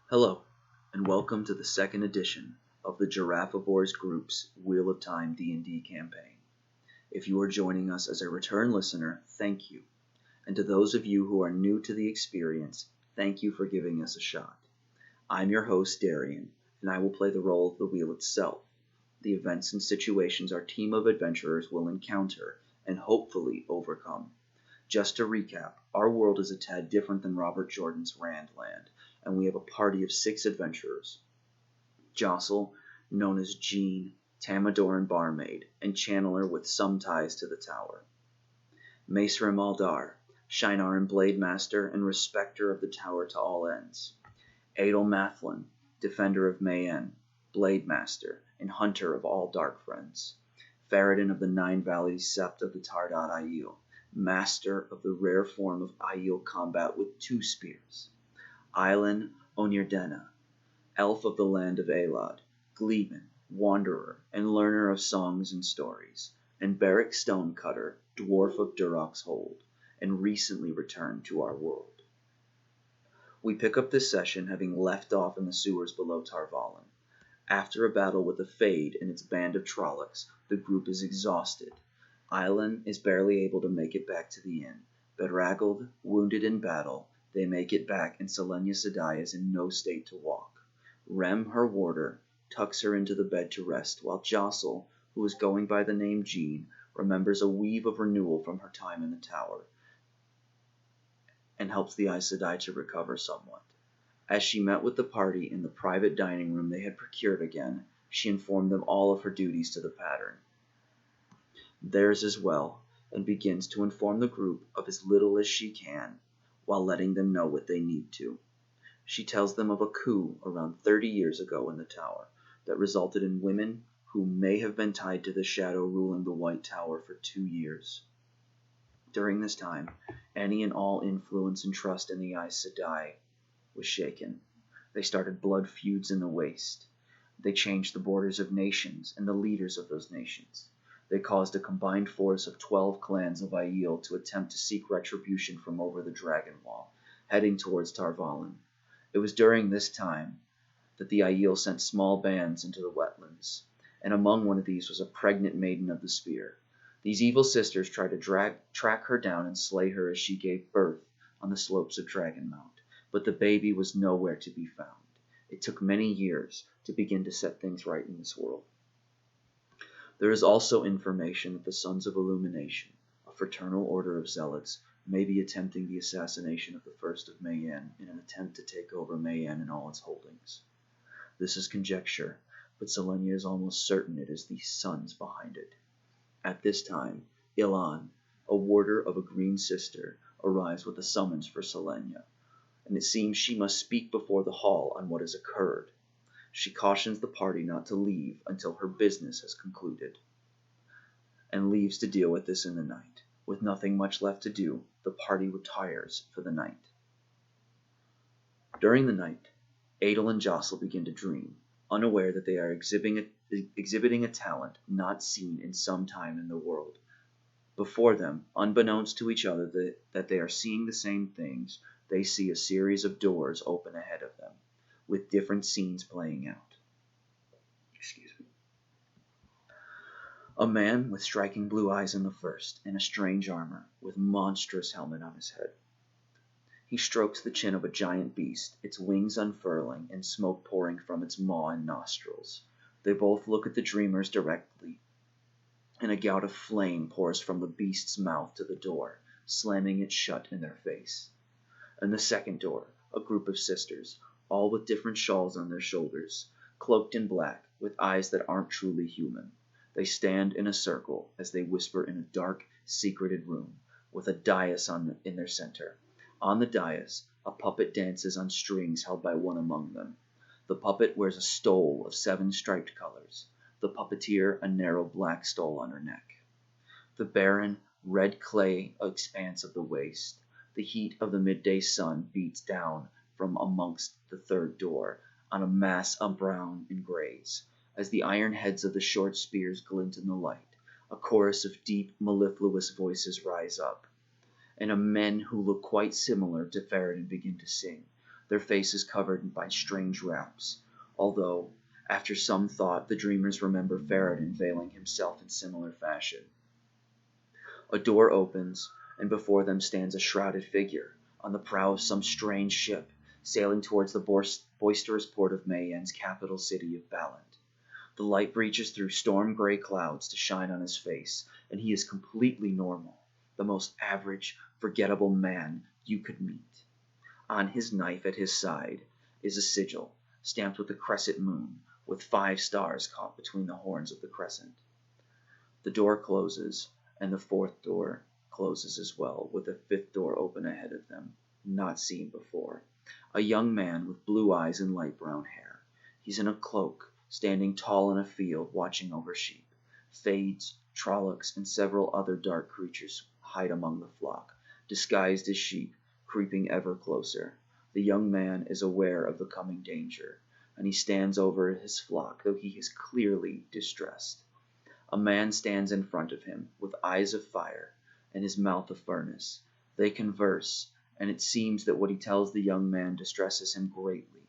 Hello, and welcome to the second edition of the Giraffevores Group's Wheel of Time D&D campaign. If you are joining us as a return listener, thank you. And to those of you who are new to the experience, thank you for giving us a shot. I'm your host, Darian, and I will play the role of the wheel itself, the events and situations our team of adventurers will encounter and hopefully overcome. Just to recap, our world is a tad different than Robert Jordan's Randland, and we have a party of 6 adventurers. Jostle, known as Jean, Tamadoran barmaid, and channeler with some ties to the tower. Maesrim Aldar, Shinar Blade Master and respecter of the tower to all ends. Adel Mathlin, defender of Mayen, Blade Master, and hunter of all dark friends. Faradin of the Nine Valleys Sept of the Tardat Aiel, master of the rare form of Aiel combat with 2 spears. Islan Onirdena, elf of the land of Elad, gleeman, wanderer, and learner of songs and stories, and Beric Stonecutter, dwarf of Durok's Hold, and recently returned to our world. We pick up this session having left off in the sewers below Tarvalin. After a battle with the Fade and its band of Trollocs, the group is exhausted. Islan is barely able to make it back to the inn. Bedraggled, wounded in battle, they make it back, and Selenia Sedai is in no state to walk. Rem, her warder, tucks her into the bed to rest, while Jostle, who is going by the name Jean, remembers a weave of renewal from her time in the tower, and helps the Aes Sedai to recover somewhat. As she met with the party in the private dining room they had procured again, she informed them all of her duties to the pattern. Theirs as well, and begins to inform the group of as little as she can, while letting them know what they need to. She tells them of a coup around 30 years ago in the tower that resulted in women who may have been tied to the shadow ruling the White Tower for 2 years. During this time, any and all influence and trust in the Aes Sedai was shaken. They started blood feuds in the Waste. They changed the borders of nations and the leaders of those nations. They caused a combined force of 12 clans of Aiel to attempt to seek retribution from over the Dragon Wall, heading towards Tarvalin. It was during this time that the Aiel sent small bands into the wetlands, and among one of these was a pregnant maiden of the spear. These evil sisters tried to track her down and slay her as she gave birth on the slopes of Dragonmount, but the baby was nowhere to be found. It took many years to begin to set things right in this world. There is also information that the Sons of Illumination, a fraternal order of zealots, may be attempting the assassination of the First of Mayen in an attempt to take over Mayen and all its holdings. This is conjecture, but Selenia is almost certain it is these sons behind it. At this time, Ilan, a warder of a Green Sister, arrives with a summons for Selenia, and it seems she must speak before the hall on what has occurred. She cautions the party not to leave until her business has concluded, and leaves to deal with this in the night. With nothing much left to do, the party retires for the night. During the night, Adel and Jostle begin to dream, unaware that they are exhibiting a talent not seen in some time in the world. Before them, unbeknownst to each other that they are seeing the same things, they see a series of doors open ahead of them, with different scenes playing out. A man with striking blue eyes in the first, and a strange armor, with monstrous helmet on his head. He strokes the chin of a giant beast, its wings unfurling, and smoke pouring from its maw and nostrils. They both look at the dreamers directly, and a gout of flame pours from the beast's mouth to the door, slamming it shut in their face. And the second door, a group of sisters, all with different shawls on their shoulders, cloaked in black, with eyes that aren't truly human. They stand in a circle as they whisper in a dark, secreted room, with a dais in their center. On the dais, a puppet dances on strings held by one among them. The puppet wears a stole of 7 striped colors, the puppeteer a narrow black stole on her neck. The barren, red clay expanse of the waste, the heat of the midday sun beats down from amongst the third door on a mass of brown and grays. As the iron heads of the short spears glint in the light, a chorus of deep, mellifluous voices rise up, and men who look quite similar to Faradin begin to sing. their faces covered by strange wraps, although, after some thought, the dreamers remember Farad'n veiling himself in similar fashion. A door opens, and before them stands a shrouded figure, on the prow of some strange ship, sailing towards the boisterous port of Mayenn's capital city of Balland. The light breaches through storm-gray clouds to shine on his face, and he is completely normal, the most average, forgettable man you could meet. On his knife at his side is a sigil, stamped with a crescent moon, with 5 stars caught between the horns of the crescent. The door closes, and the 4th door closes as well, with a 5th door open ahead of them, not seen before. A young man with blue eyes and light brown hair. He's in a cloak, standing tall in a field, watching over sheep. Fades, trollocs, and several other dark creatures hide among the flock, disguised as sheep, creeping ever closer. The young man is aware of the coming danger, and he stands over his flock, though he is clearly distressed. A man stands in front of him, with eyes of fire, and his mouth a furnace. They converse, and it seems that what he tells the young man distresses him greatly.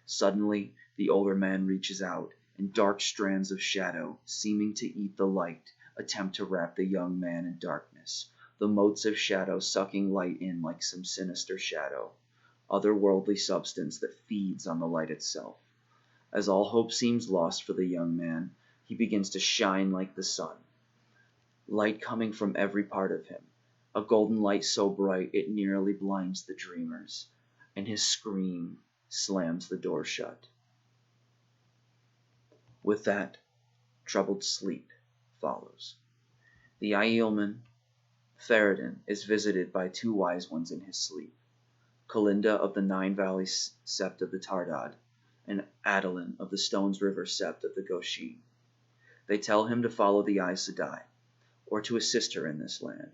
Suddenly, the older man reaches out, and dark strands of shadow, seeming to eat the light, attempt to wrap the young man in darkness, the motes of shadow sucking light in like some sinister shadow, otherworldly substance that feeds on the light itself. As all hope seems lost for the young man, he begins to shine like the sun, light coming from every part of him, a golden light so bright it nearly blinds the dreamers, and his scream slams the door shut. With that, troubled sleep follows. The Aielman, Farad'n, is visited by 2 wise ones in his sleep, Kalinda of the 9 Valleys sept of the Tardad, and Adolin of the Stones River sept of the Goshin. They tell him to follow the Aes Sedai, or to assist her in this land.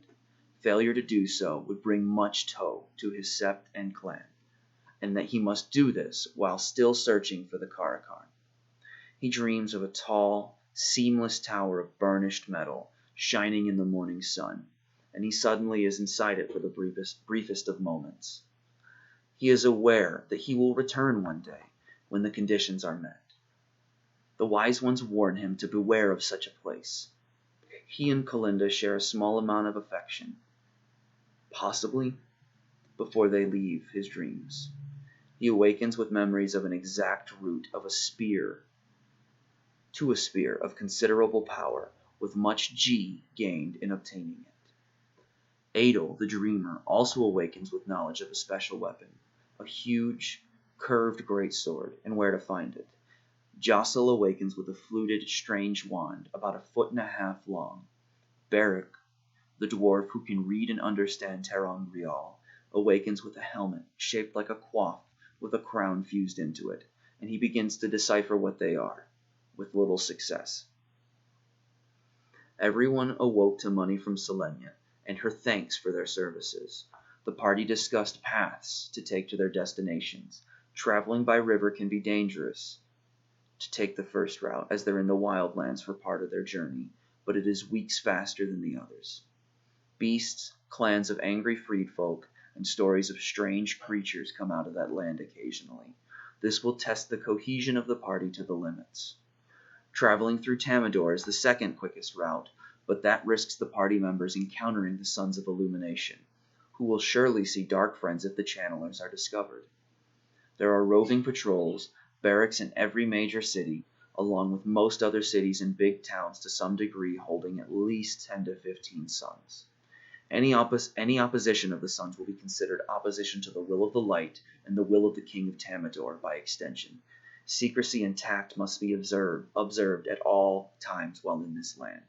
Failure to do so would bring much toll to his sept and clan, and that he must do this while still searching for the Karakarn. He dreams of a tall, seamless tower of burnished metal, shining in the morning sun, and he suddenly is inside it for the briefest of moments. He is aware that he will return one day, when the conditions are met. The wise ones warn him to beware of such a place. He and Kalinda share a small amount of affection, possibly before they leave his dreams. He awakens with memories of an exact route of a spear to a spear of considerable power, with much G gained in obtaining it. Adel, the dreamer, also awakens with knowledge of a special weapon, a huge, curved greatsword, and where to find it. Jocel awakens with a fluted, strange wand, about 1.5 feet long. Beric, the dwarf who can read and understand Terran-Grial, awakens with a helmet shaped like a coif with a crown fused into it, and he begins to decipher what they are, with little success. Everyone awoke to money from Selenia, and her thanks for their services. The party discussed paths to take to their destinations. Traveling by river can be dangerous to take the first route, as they're in the wildlands for part of their journey, but it is weeks faster than the others. Beasts, clans of angry freedfolk, and stories of strange creatures come out of that land occasionally. This will test the cohesion of the party to the limits. Traveling through Tamador is the second quickest route, but that risks the party members encountering the Sons of Illumination, who will surely see dark friends if the channelers are discovered. There are roving patrols, barracks in every major city, along with most other cities and big towns to some degree holding at least 10 to 15 sons. Any opposition of the sons will be considered opposition to the will of the light and the will of the king of Tamador by extension. Secrecy and tact must be observed at all times while in this land.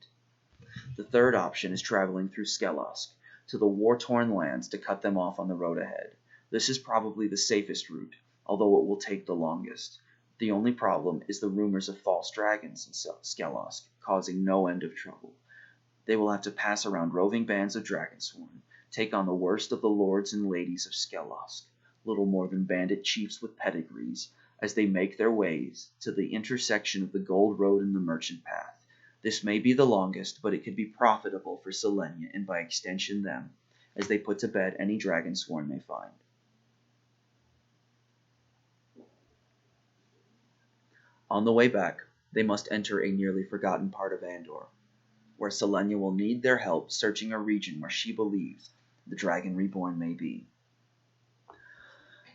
The third option is traveling through Skelosk to the war-torn lands to cut them off on the road ahead. This is probably the safest route, although it will take the longest. The only problem is the rumors of false dragons in Skelosk, causing no end of trouble. They will have to pass around roving bands of Dragonsworn, take on the worst of the lords and ladies of Skelosk, little more than bandit chiefs with pedigrees, as they make their ways to the intersection of the Gold Road and the Merchant Path. This may be the longest, but it could be profitable for Selenia, and by extension them, as they put to bed any Dragonsworn they find. On the way back, they must enter a nearly forgotten part of Andor, where Selenia will need their help searching a region where she believes the Dragon Reborn may be.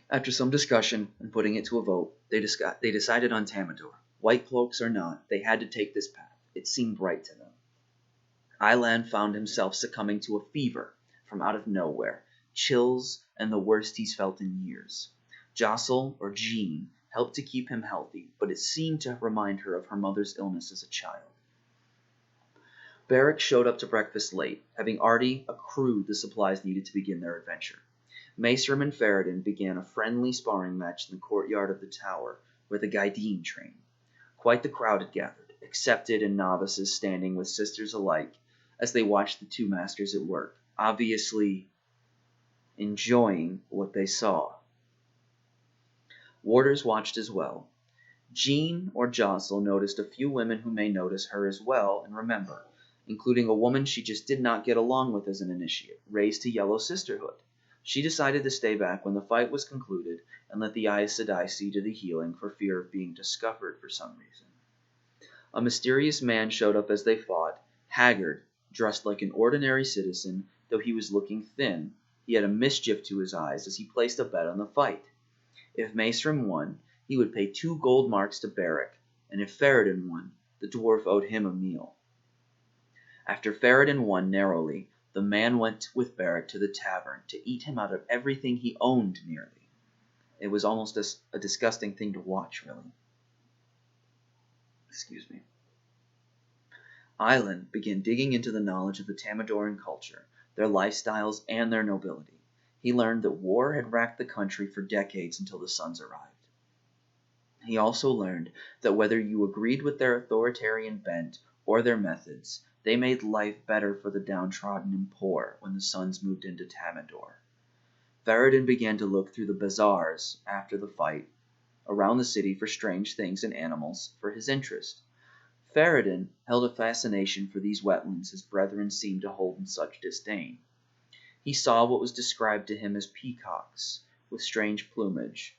After some discussion and putting it to a vote, they decided on Tamador. White cloaks or not, they had to take this path. It seemed right to them. Ilan found himself succumbing to a fever from out of nowhere, chills, and the worst he's felt in years. Jostle, or Jean, helped to keep him healthy, but it seemed to remind her of her mother's illness as a child. Beric showed up to breakfast late, having already accrued the supplies needed to begin their adventure. Maestrum and Ferrodin began a friendly sparring match in the courtyard of the tower, where the Gaideen train. Quite the crowd had gathered, accepted and novices standing with sisters alike, as they watched the two masters at work, obviously enjoying what they saw. Warders watched as well. Jean or Jostle noticed a few women who may notice her as well and remember, including a woman she just did not get along with as an initiate, raised to Yellow Sisterhood. She decided to stay back when the fight was concluded and let the Aes Sedai see to the healing for fear of being discovered for some reason. A mysterious man showed up as they fought, haggard, dressed like an ordinary citizen, though he was looking thin. He had a mischief to his eyes as he placed a bet on the fight. If Maestrom won, he would pay 2 gold marks to Beric, and if Ferrodin won, the dwarf owed him a meal. After Ferrodin won narrowly, the man went with Beric to the tavern to eat him out of everything he owned nearly. It was almost a disgusting thing to watch, really. Excuse me. Ilan began digging into the knowledge of the Tamadoran culture, their lifestyles, and their nobility. He learned that war had racked the country for decades until the Suns arrived. He also learned that whether you agreed with their authoritarian bent or their methods, they made life better for the downtrodden and poor when the Suns moved into Tamador. Ferrodin began to look through the bazaars after the fight around the city for strange things and animals for his interest. Ferrodin held a fascination for these wetlands his brethren seemed to hold in such disdain. He saw what was described to him as peacocks, with strange plumage.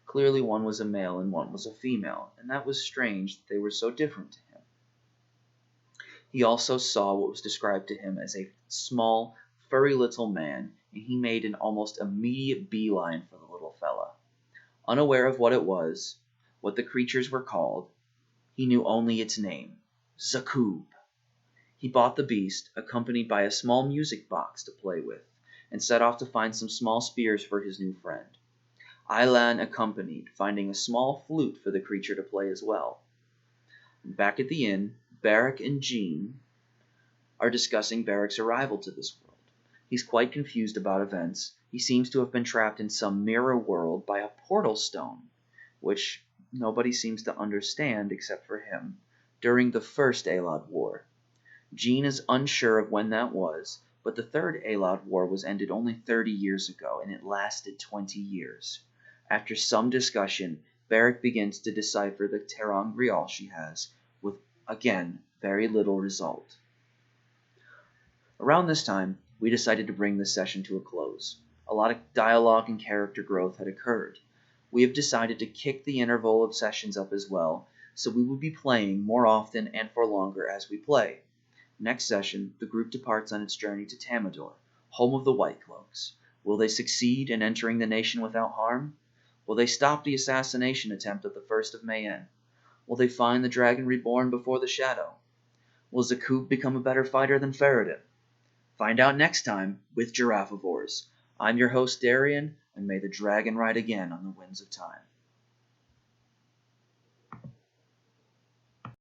Clearly one was a male and one was a female, and that was strange that they were so different to him. He also saw what was described to him as a small, furry little man, and he made an almost immediate beeline for the little fella. Unaware of what it was, what the creatures were called, he knew only its name, Zakub. He bought the beast, accompanied by a small music box to play with, and set off to find some small spears for his new friend. Ilan accompanied, finding a small flute for the creature to play as well. Back at the inn, Beric and Jean are discussing Beric's arrival to this world. He's quite confused about events. He seems to have been trapped in some mirror world by a portal stone, which nobody seems to understand except for him, during the first Alod War. Jean is unsure of when that was, but the third Alod War was ended only 30 years ago, and it lasted 20 years. After some discussion, Beric begins to decipher the ter'angreal she has, with, again, very little result. Around this time, we decided to bring this session to a close. A lot of dialogue and character growth had occurred. We have decided to kick the interval of sessions up as well, so we will be playing more often and for longer as we play. Next session, the group departs on its journey to Tamador, home of the White Cloaks. Will they succeed in entering the nation without harm? Will they stop the assassination attempt of the First of Mayenne? Will they find the Dragon Reborn before the Shadow? Will Zakub become a better fighter than Ferrodin? Find out next time with Giraffevores. I'm your host, Darian, and may the dragon ride again on the winds of time.